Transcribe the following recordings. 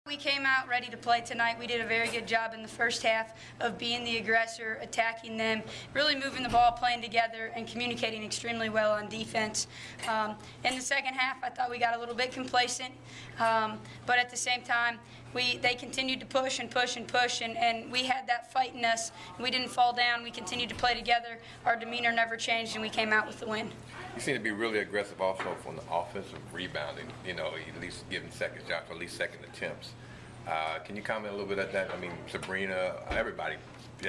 We came out ready to play tonight. We did a very good job in the first half of being the aggressor, attacking them, really moving the ball, playing together, and communicating extremely well on defense. In the second half, I thought we got a little bit complacent, but at the same time, they continued to push and push and push, and we had that fight in us. We didn't fall down. We continued to play together. Our demeanor never changed, and we came out with the win. You seem to be really aggressive also from the offensive rebounding, at least giving second shots or at least second attempts. Can you comment a little bit on that? I mean, Sabrina, everybody,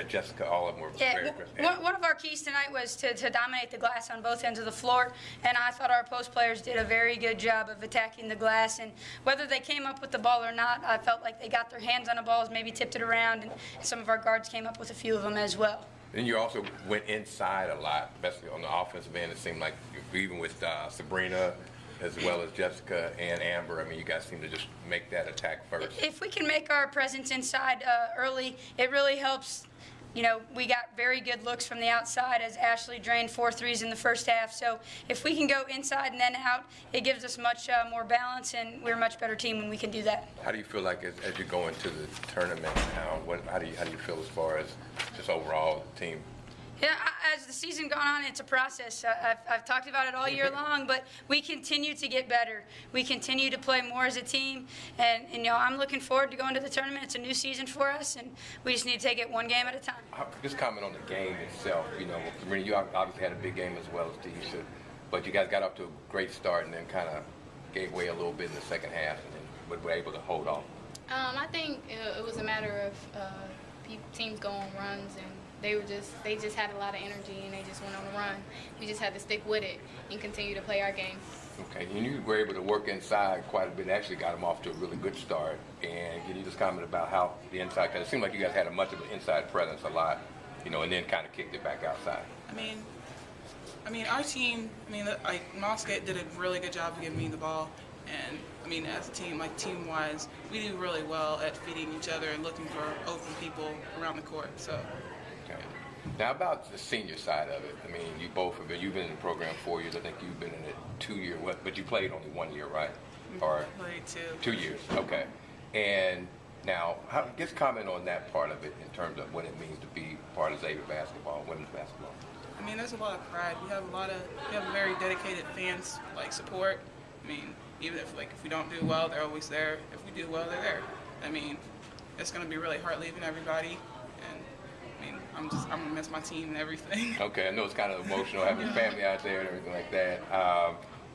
Jessica, all of them were very aggressive. One of our keys tonight was to dominate the glass on both ends of the floor, and I thought our post players did a very good job of attacking the glass. And whether they came up with the ball or not, I felt like they got their hands on the balls, maybe tipped it around, and some of our guards came up with a few of them as well. And you also went inside a lot, especially on the offensive end. It seemed like even with Sabrina, as well as Jessica and Amber, I mean, you guys seem to just make that attack first. If we can make our presence inside early, it really helps. We got very good looks from the outside as Ashley drained 4 threes in the first half. So if we can go inside and then out, it gives us much more balance, and we're a much better team when we can do that. How do you feel like as you go into the tournament now? How do you feel as far as just overall the team? Yeah, as the season gone on, it's a process. I've talked about it all year long, but we continue to get better. We continue to play more as a team, and I'm looking forward to going to the tournament. It's a new season for us, and we just need to take it one game at a time. Just comment on the game itself. Sabrina, you obviously had a big game as well as Deisha, but you guys got off to a great start and then kind of gave way a little bit in the second half, and then were able to hold off. I think it was a matter of teams go on runs, and they just had a lot of energy, and they just went on a run. We just had to stick with it and continue to play our game. Okay, and you were able to work inside quite a bit, and actually got them off to a really good start. And can you just comment about how the inside, because it seemed like you guys had a much of an inside presence a lot, and then kind of kicked it back outside. I mean, our team, Moscow did a really good job of giving me the ball. And, as a team, team-wise, we do really well at feeding each other and looking for open people around the court. So. Okay. Now about the senior side of it, you've been in the program 4 years. I think you've been in it 2 years, but you played only 1 year, right? Or played 2. 2 years, okay. And now, just comment on that part of it in terms of what it means to be part of Xavier basketball, women's basketball. There's a lot of pride. We have very dedicated fans, support. Even if we don't do well, they're always there. If we do well, they're there. It's going to be really hard leaving everybody. I'm gonna miss my team and everything. Okay, I know it's kind of emotional having your family out there and everything like that.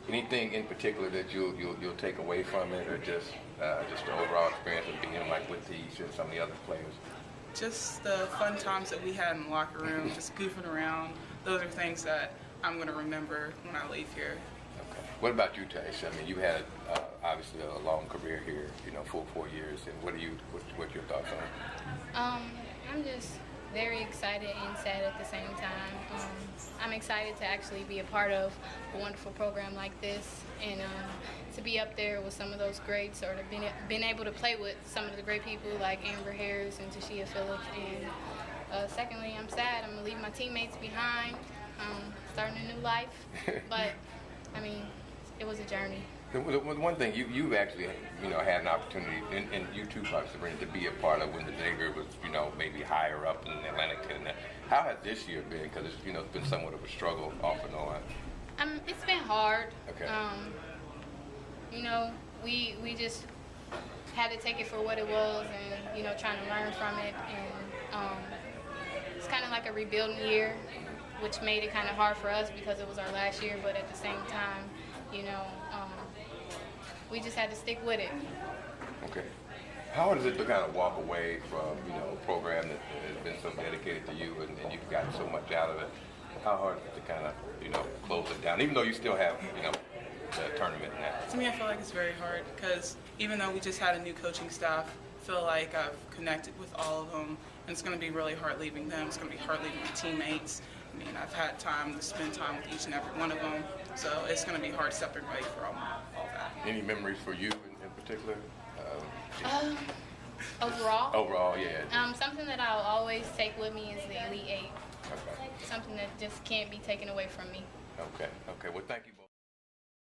Anything in particular that you'll take away from it, or just the overall experience of being with Deisha and some of the other players? Just the fun times that we had in the locker room, just goofing around. Those are things that I'm gonna remember when I leave here. Okay. What about you, Taisha? You had obviously a long career here, full 4 years. And what's your thoughts on it? I'm just very excited and sad at the same time. I'm excited to actually be a part of a wonderful program like this, and to be up there with some of those greats, or to been able to play with some of the great people like Amber Harris and Tashia Phillips. And secondly, I'm sad. I'm gonna leave my teammates behind, starting a new life. But it was a journey. The one thing you've actually had an opportunity, and you too, Sabrina, to be a part of when the Xavier was maybe higher up in Atlantic. And how has this year been? Because it's been somewhat of a struggle off and on. It's been hard. Okay. We just had to take it for what it was, and trying to learn from it. And it's kind of like a rebuilding year, which made it kind of hard for us because it was our last year. But at the same time, we just had to stick with it. Okay. How hard is it to kind of walk away from, a program that has been so dedicated to you and you've gotten so much out of it? How hard is it to kind of, close it down, even though you still have, the tournament and that? To me, I feel like it's very hard because even though we just had a new coaching staff, I feel like I've connected with all of them, and it's going to be really hard leaving them. It's going to be hard leaving my teammates. I've had time to spend time with each and every one of them, so it's going to be hard stepping away from all that. Any memories for you in particular? Overall? Overall, yeah. Something that I'll always take with me is the Elite Eight. Okay. Something that just can't be taken away from me. Okay. Well, thank you both.